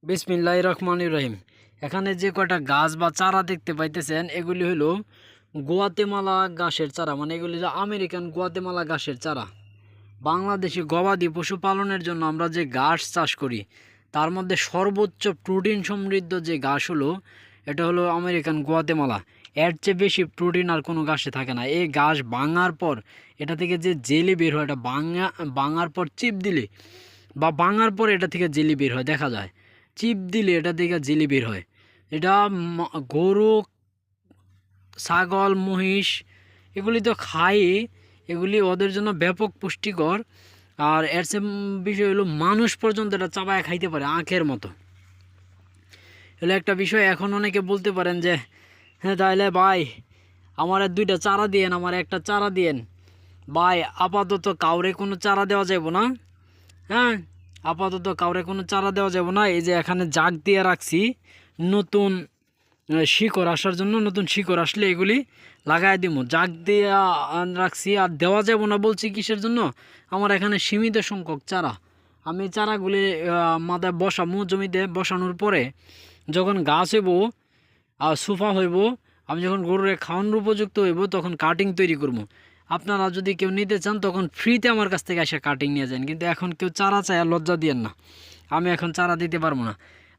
বিসমিল্লাহির রহমানির রহিম। এখানে যে কয়টা গাছ বা চারা দেখতে পাইতেছেন এগুলি হলো গুয়াতেমালা ঘাসের চারা, মানে এগুলি যে আমেরিকান গুয়াতেমালা ঘাসের চারা। বাংলাদেশি গবাদি পশু পালনের জন্য আমরা যে ঘাস চাষ করি তার মধ্যে সর্বোচ্চ প্রোটিন সমৃদ্ধ যে ঘাস হলো এটা হলো আমেরিকান গুয়াতেমালা। এর চেয়ে বেশি প্রোটিন আর কোনো ঘাসে থাকে না। এই ঘাস ভাঙার পর এটা থেকে যে জেলি বের হয়, এটা ভাঙার পর চিপ দিলে বা ভাঙার পর এটা থেকে জেলি বের হয়, দেখা যায় চিপ দিলে এটা থেকে জেলি বের হয়। এটা গরু, ছাগল, মহিষ এগুলি তো খায়, এগুলি ওদের জন্য ব্যাপক পুষ্টিকর। আর এর সে বিষয় হলো মানুষ পর্যন্ত এটা চাবায় খাইতে পারে আখের মতো। হলো একটা বিষয়। এখন অনেকে বলতে পারেন যে হ্যাঁ তাহলে ভাই আমার দুইটা চারা দিয়েন, আমার একটা চারা দিয়েন। ভাই আপাতত কাউরে কোনো চারা দেওয়া যাবে না। হ্যাঁ, আপাতত কাউরে কোনো চারা দেওয়া যাবে না। এই যে এখানে জাগ দিয়ে রাখছি নতুন শিকড় আসার জন্য, নতুন শিকড় আসলে এগুলি লাগাই দিব। জাগ দিয়ে রাখছি। আর দেওয়া যাবে না বলছি কিসের জন্য, আমার এখানে সীমিত সংখ্যক চারা, আমি চারাগুলি মাথায় বসাবো, জমিতে বসানোর পরে যখন গাছ হইব আর সোফা হইব, আমি যখন গরুরে খাওয়ানোর উপযুক্ত হইব তখন কাটিং তৈরি করবো। আপনারা যদি কেউ নিতে চান তখন ফ্রিতে আমার কাছ থেকে এসে কাটিং নিয়ে যান, কিন্তু এখন কেউ চারা চায় লজ্জা দিয়েন না, আমি এখন চারা দিতে পারবো না।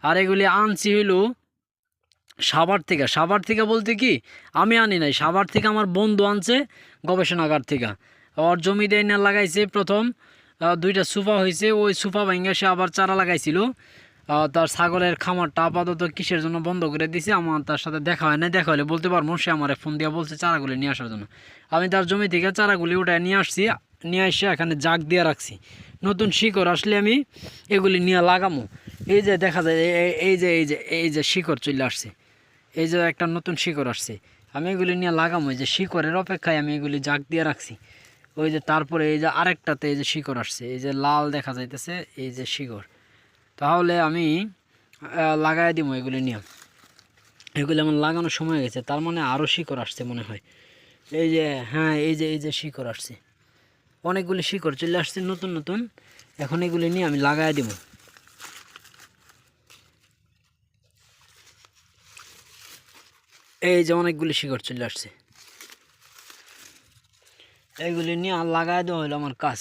আর এগুলি আনছি হইলো সাভার থেকে। সাভার থেকে বলতে কি আমি আনি নাই, সাভার থেকে আমার বন্ধু আনছে গবেষণাগার থেকে। ওর জমিতে এনে লাগাইছে প্রথম দুইটা সোফা হয়েছে, ওই সোফা ভেঙে সে আবার চারা লাগাইছিল। তার ছাগলের খামারটা আপাতত কিসের জন্য বন্ধ করে দিছে, আমার তার সাথে দেখা হয় না, দেখা হলে বলতে পারবো। সে আমার ফোন দিয়ে বলছে চারাগুলি নিয়ে আসার জন্য। আমি তার জমি থেকে চারাগুলি উঠায় নিয়ে আসছি, নিয়ে এসে এখানে জাগ দিয়ে রাখছি। নতুন শিকড় আসলে আমি এগুলি নিয়ে লাগামো। এই যে দেখা যায় এই যে শিকড় চলে আসছে, এই যে একটা নতুন শিকড় আসছে, আমি এগুলি নিয়ে লাগামো। এই যে শিকড়ের অপেক্ষায় আমি এগুলি জাগ দিয়ে রাখছি। ওই যে তারপরে এই যে আরেকটাতে এই যে শিকড় আসছে, এই যে লাল দেখা যাইতেছে এই যে শিকড়, তাহলে আমি লাগাই দিব এগুলি নিয়ে। এগুলি আমার লাগানোর সময় গেছে, তার মানে আরও শিকড় আসছে মনে হয়। এই যে হ্যাঁ, এই যে শিকড় আসছে, অনেকগুলি শিকড় চলে আসছে নতুন নতুন। এখন এগুলি নিয়ে আমি লাগাই দিব। এই যে অনেকগুলি শিকড় চলে আসছে, এইগুলি নিয়ে আর লাগাই দেওয়া হলো আমার কাজ।